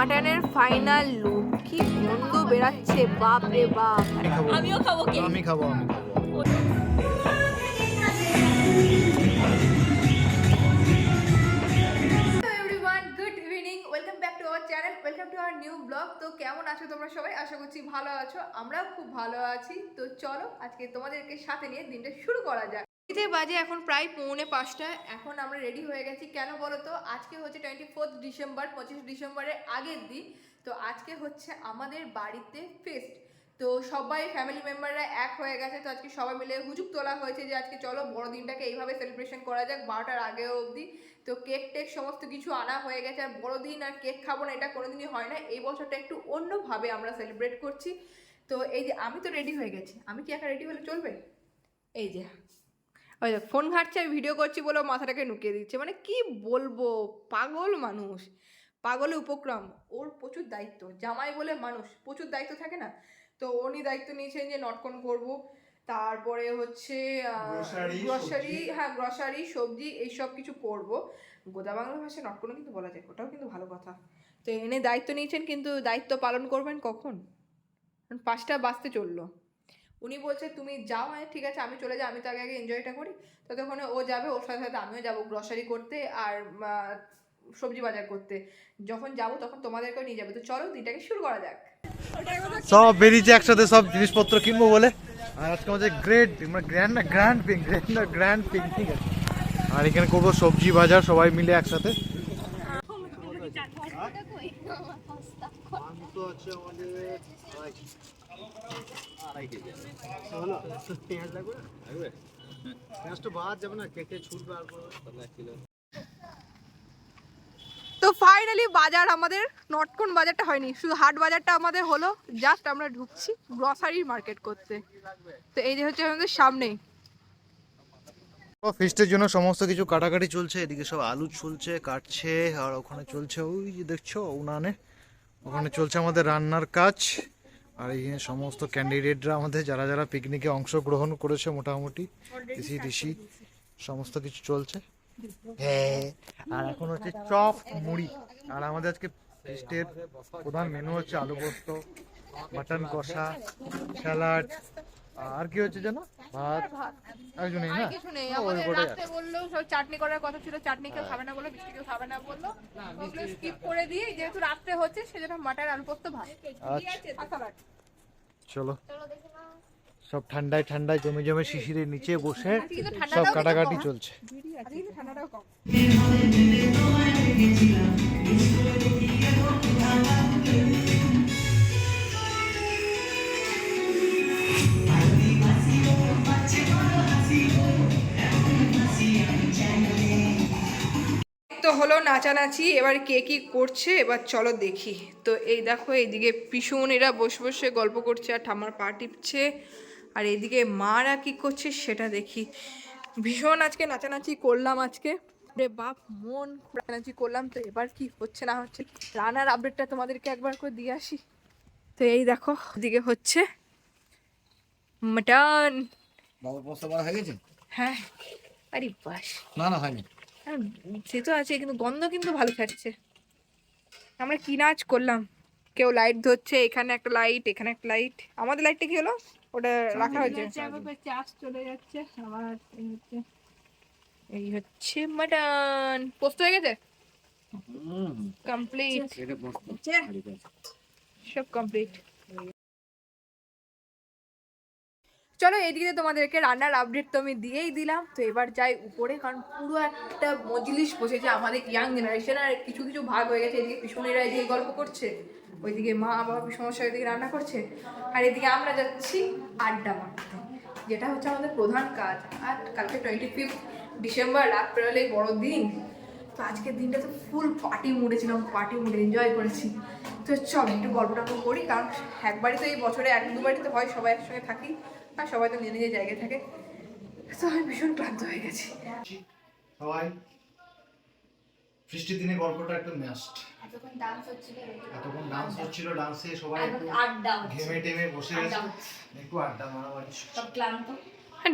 মাটনের final look. কি গন্ধ বেরাচ্ছে, বাপ রে বাপ। আমিও খাবো। আমি খাবো। তো কেমন আছো তোমরা সবাই? আশা করছি ভালো আছো, আমরাও খুব ভালো আছি। তো চলো আজকে তোমাদেরকে সাথে নিয়ে দিনটা শুরু করা যাক। বাজে এখন প্রায় 4:45। এখন আমরা রেডি হয়ে গেছি। কেন বলো তো? আজকে হচ্ছে 24 ডিসেম্বর, 25 ডিসেম্বরের আগের দিন। তো আজকে হচ্ছে আমাদের বাড়িতে ফেস্ট। তো সবাই ফ্যামিলি মেম্বাররা এক হয়ে গেছে। তো আজকে সবাই মিলে হুজুক তোলা হয়েছে যে আজকে চলো বড়দিনটাকে এইভাবে সেলিব্রেশন করা যাক 12টার আগেও অবধি। তো কেক টেক সমস্ত কিছু আনা হয়ে গেছে। আর বড়দিন আর কেক খাবো না এটা কোনোদিনই হয় না। এই বছরটা একটু অন্যভাবে আমরা সেলিব্রেট করছি। তো এই যে আমি তো রেডি হয়ে গেছি। আমি কি একা রেডি হলে চলবে? এই যে ওই দেখ ফোন ঘাটছে, আমি ভিডিও করছি বলে মাথাটাকে নুকিয়ে দিচ্ছে। মানে কি বলবো, পাগল মানুষ, পাগলে উপক্রম। ওর প্রচুর দায়িত্ব, জামাই বলে মানুষ প্রচুর দায়িত্ব থাকে না। তো উনি দায়িত্ব নিয়েছেন যে নটকন করব, তারপরে হচ্ছে গ্রসারি, হ্যাঁ গ্রসারি, সবজি এইসব কিছু করব। গোদা বাংলা ভাষায় নটকনও কিন্তু বলা যায়, ওটাও কিন্তু ভালো কথা। তো এনে দায়িত্ব নিয়েছেন, কিন্তু দায়িত্ব পালন করবেন কখন? 5টা বাজতে চললো। উনি বলছে তুমি যাও। হ্যাঁ ঠিক আছে আমি চলে যাই, আমি তো আগে আগে এনজয়টা করি। ততক্ষণে ও যাবে, ওর সাথে সাথে আমিও যাবো গ্রসারি করতে আর সবজি বাজার করতে। যখন যাব তখন তোমাদেরকেও নিয়ে যাবে। তো চলো দিনটাকে শুরু করা যাক। সব বেরিয়েছে একসাথে, সব জিনিসপত্র কিনবো বলে। আর আজকে আমাদের গ্র্যান্ড পিকনিক আছে। আর এখানে করবো সবজি বাজার সবাই মিলে একসাথে। তো ফাইনালি বাজার আমাদের নটকন বাজারটা হয়নি, শুধু হাট বাজারটা আমাদের হলো। জাস্ট আমরা ঢুকছি গ্রসারি মার্কেট করতে। তো এই যে হচ্ছে আমাদের সামনেই ফিস্টের জন্য সমস্ত কিছু কাটাকাটি চলছে। এদিকে সব আলু চলছে, কাটছে। আর ওখানে চলছে ওই যে দেখছো উনানে, ওখানে চলছে আমাদের রান্নার কাজ। আর এই সমস্ত ক্যান্ডিডেটরা আমাদের যারা যারা পিকনিকে অংশগ্রহণ করেছে মোটামুটি ঋষি সমস্ত কিছু চলছে। হ্যাঁ, আর এখন হচ্ছে চপ মুড়ি। আর আমাদের আজকে ফিস্টের প্রধান মেনু হচ্ছে আলু পোস্ত, মাটন কষা, স্যালাড, আর কি হচ্ছে যেন ভাত। একজনই না, কিছু নেই। আমাদের রাতে বললো সব চাটনি করার কথা ছিল, চাটনি কেউ খাবে না বললো, মিষ্টি কেউ খাবে না বললো, ওগুলো স্কিপ করে দিয়ে যেহেতু রাত্রে হচ্ছে সেজন্য মাটন আলু পোস্ত ভাত। চলো সব ঠান্ডায় ঠান্ডায় জমে জমে শিশিরের নিচে বসে সব কাটাকাটি চলছে। ঠান্ডাটাও কম। তো হলো নাচানাচি, এবার কে কি করছে এবার চলো দেখি। তো এই দেখো এইদিকে পিসুন এরা বসে বসে গল্প করছে আর ঠাম্মার পা টিপছে। আর এইদিকে মারা কি করছে সেটা দেখি। ভীষণ আজকে নাচানাচি করলাম আজকে, রে বাপ মন নাচানাচি করলাম। তো এবার কি হচ্ছে না হচ্ছে রান্নার আপডেটটা তোমাদেরকে একবার করে দিয়ে আসি। তো এই দেখো এদিকে হচ্ছে মাটন। হ্যাঁ আরে বাস, না হয়নি, সে তো আছে কিন্তু গন্ধ কিন্তু ভালো থাকছে। আমরা কি নাচ করলাম, কেউ লাইট ধরছে, এখানে একটা লাইট, এখানে একটা লাইট। আমাদের লাইটটা কি হলো? ওটা রাখা হয়েছে, চার্জ চলে যাচ্ছে। আবার এই হচ্ছে মাটন পোস্ত হয়ে গেছে, কমপ্লিট, সব কমপ্লিট। চলো এইদিকে তোমাদেরকে রান্নার আপডেট তো আমি দিয়েই দিলাম। তো এবার যাই উপরে, কারণ পুরো একটা মজলিস বসেছে আমাদের ইয়াং জেনারেশন। আর কিছু কিছু ভাগ হয়ে গেছে, এদিকে পিছনেরা এদিকে গল্প করছে, ওইদিকে মা বাবা সমস্যা এদিকে রান্না করছে, আর এদিকে আমরা যাচ্ছি আড্ডা মারতে, যেটা হচ্ছে আমাদের প্রধান কাজ। আর কালকে 25 ডিসেম্বর, রাত পেরোলে বড়দিন। তো আজকের দিনটা তো ফুল পার্টি মুডে ছিলাম, পার্টি মুডে এনজয় করেছি। তো চল একটু গল্প টল্প করি, কারণ একবারই তো এই বছরে 1-2বারই তো হয়, সবাই একসঙ্গে থাকি আর সবাই তো নিজের নিজের জায়গায় থাকে। তো আমি ভীষণ ক্লান্ত হয়ে গেছি। সবাই বৃষ্টির দিনে গল্পটা একটু মাস্ট। এতক্ষণ ডান্স হচ্ছিল, ডান্সে সবাই একটু ঘেমে টেমে বসে গেছে, একটু আড্ডা মারামারি, সব ক্লান্ত।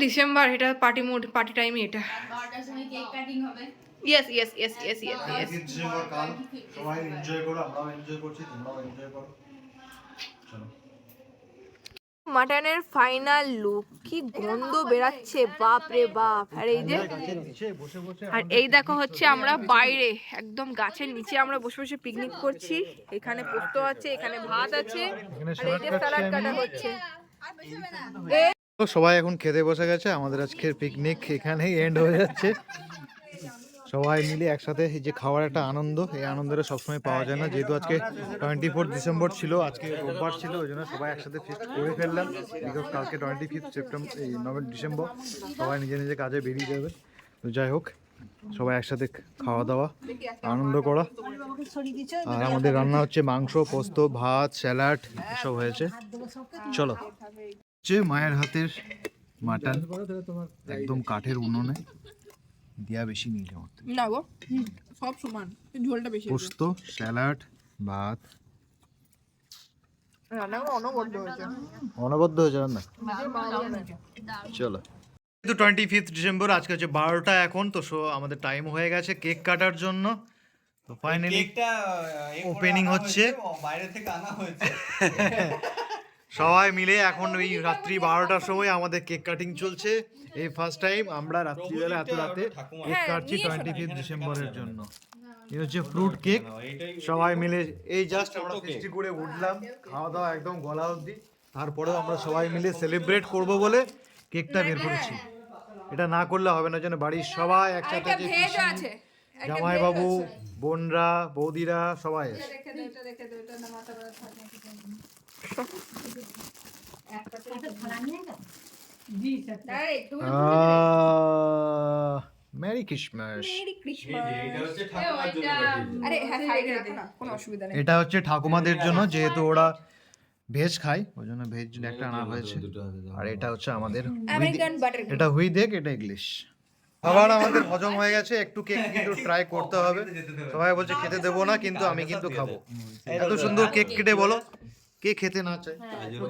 ডিসেম্বর, এটা পার্টি মুড, পার্টি টাইমে এটা। 12টার সময় কেক কাটিং হবে। Yes yes yes yes yes yes. December কাল, সবাই এনজয় করো, আমরাও এনজয় করছি, তোমরাও এনজয় করো। চলো। মাটনের ফাইনাল লুক, কি গন্ধ বেরাচ্ছে, বাপ রে বাপ। আর এই যে, গাছের নিচে বসে বসে আর এই দেখো হচ্ছে আমরা বাইরে একদম গাছের নিচে আমরা বসে বসে পিকনিক করছি। এখানে পোস্ত আছে, এখানে ভাত আছে, আর এই যে স্যালাড কাটা হচ্ছে। তো সবাই এখন খেতে বসে গেছে, আমাদের আজকের পিকনিক এখানেই এন্ড হয়ে যাচ্ছে। সবাই মিলে একসাথে এই যে খাওয়ার একটা আনন্দ, এই আনন্দটা সবসময় পাওয়া যায় না। যেহেতু আজকে 24 ডিসেম্বর ছিল, আজকে রোববার ছিল, ওই জন্য সবাই একসাথে ফিস্ট করে ফেললাম। বিকজ কালকে 25 সেপ্টেম্বর, এই 9 ডিসেম্বর সবাই নিজে নিজে কাজে বেরিয়ে যাবে। তো যাই হোক, সবাই একসাথে খাওয়া দাওয়া আনন্দ করা। আর আমাদের রান্না হচ্ছে মাংস, পোস্ত, ভাত, স্যালাড এসব হয়েছে। চলো, হচ্ছে মায়ের হাতের মাটন, একদম কাঠের উনুনে দিয়া, বেশি নিয়ে যাওয়া, না গো, সব সমান, ঝোলটা বেশি। পোস্ত, স্যালাড, ভাত, রান্নাগুলো অনবদ্য হয়েছে। অনবদ্য হয়েছে রান্না। চলো, তো 25 ডিসেম্বর, আজকে হচ্ছে 12টা এখন। তো আমাদের টাইম হয়ে গেছে কেক কাটার জন্য। তো ফাইনালি কেকটা ওপেনিং হচ্ছে, বাইরে থেকে আনা হয়েছে। সবাই মিলে এখন ওই রাত্রি 12টার সময় আমাদের কেক কাটিং চলছে। এই ফার্স্ট টাইম আমরা রাত্রিবেলা এত রাতে কেক কাটছি 25 ডিসেম্বরের জন্য। এই হচ্ছে ফ্রুট কেক, সবাই মিলে এই জাস্ট আমরা ফেস্টি করে উঠলাম, খাওয়া দাওয়া একদম গলা অবধি। তারপরেও আমরা সবাই মিলে সেলিব্রেট করব বলে কেকটা বের করেছি। এটা না করলে হবে না, যেন বাড়ির সবাই একসাথে, যে জামাই বাবু, বোনরা, বৌদিরা সবাই আছে। Merry Christmas. এটা হচ্ছে ঠাকুমাদের জন্য, যেহেতু ওরা ভেজ খায়, ওই জন্য ভেজ একটা আনা হয়েছে। আর এটা হচ্ছে আমাদের, এটা হুইদেক, এটা ইংলিশ। খাবার আমাদের হজম হয়ে গেছে, একটু কেক কিন্তু ট্রাই করতে হবে। সবাই বলছে খেতে দেবো না, কিন্তু আমি কিন্তু খাবো। এত সুন্দর কেক কেটে, বলো কে খেতে না চায়,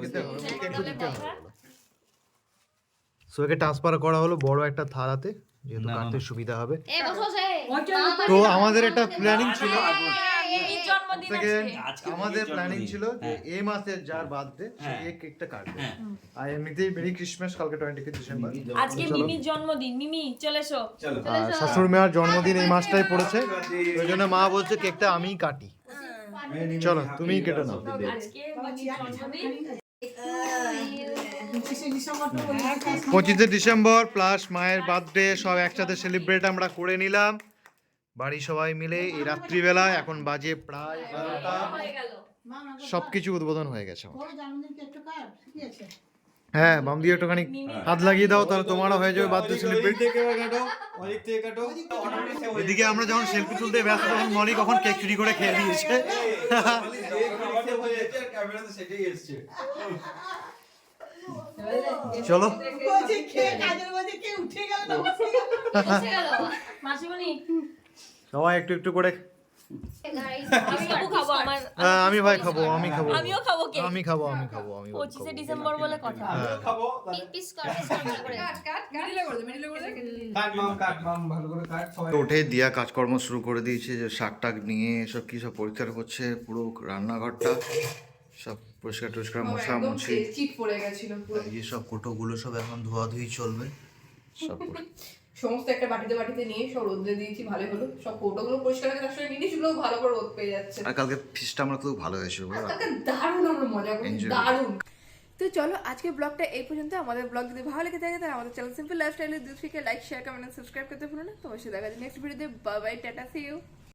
খেতে হবে, ওকে একটু দিতে হবে। সো একে ট্রান্সফার করা হলো বড় একটা থালাতে, যেহেতু কাটতে সুবিধা হবে। তো আমাদের একটা প্ল্যানিং ছিল, আমাদের প্ল্যানিং ছিল যে এই মাসের যার বার্থডে সে এই কেকটা কাটবে। আর এমনিতেই মেরি ক্রিসমাস, কালকে 25 ডিসেম্বর, আজকে মিমির জন্মদিন। মিমি চলে এসো। আর শাশুড়ি মার জন্মদিন এই মাসটাই পড়েছে, ওই জন্য মা বলছে কেকটা আমিই কাটি। চলো, তুমিই কেটে নাও। আজকে মিমির জন্মদিন। 25 ডিসেম্বর প্লাস মায়ের বার্থডে সব একসাথে সেলিব্রেট আমরা করে নিলাম বাড়ির সবাই মিলে এই রাত্রিবেলা। এখন বাজে প্রায় 12টা, সবকিছু উদ্বোধন হয়ে গেছে। হ্যাঁ, বাম দিয়ে একটুখানি হাত লাগিয়ে দাও, তাহলে তোমারও হয়ে যাবে বার্থডে সেলিব্রেট। এদিকে আমরা যখন সেলফি তুলতে ব্যস্ত, তখন মনি কখন কেক চুরি করে খেয়ে দিয়েছে। চলো, মাসিমণি সবাই একটু একটু করে। আমি খাবো আমার। আমি ভাই খাবো, আমি খাবো, আমিও খাবো কেক। আমি খাবো, আমি খাবো, আমি 25 ডিসেম্বর বলে কথা। খাবো উঠে দিয়া কাজকর্ম শুরু করে দিয়েছে, যে শাক টাক নিয়ে এসব কি সব পরিষ্কার করছে, পুরো রান্নাঘরটা সব পরিষ্কার টরিষ্কার, মশা মুছি, চিট পড়ে গেছিল পুরো। এই সব কোটোগুলো সব এখন ধোয়াধুয়ি চলবে সব। সমস্ত একটা বাটিতে বাটিতে নিয়ে সব রোদে দিয়েছি, ভালো হলো। সব কৌটোগুলো পরিষ্কার করে তার সঙ্গে জিনিসগুলো ভালো করে রোদ পেয়ে যাচ্ছে। আর কালকে ফিশটা আমরা খুব ভালো হয়েছিল, কালকে দারুণ আমরা মজা করেছি, Enjoy. দারুণ। তো চলো, আজকে ব্লগটা এই পর্যন্ত। আমাদের ব্লগ যদি ভালো লেগে থাকে তাহলে আমাদের চ্যানেল সিম্পল লাইফস্টাইলে 2-3 লাইক, শেয়ার, কমেন্ট, সাবস্ক্রাইব করতে ভুলো না। তো অবশ্যই দেখা যাচ্ছে নেক্সট ভিডিওতে। Bye bye, tata, see you.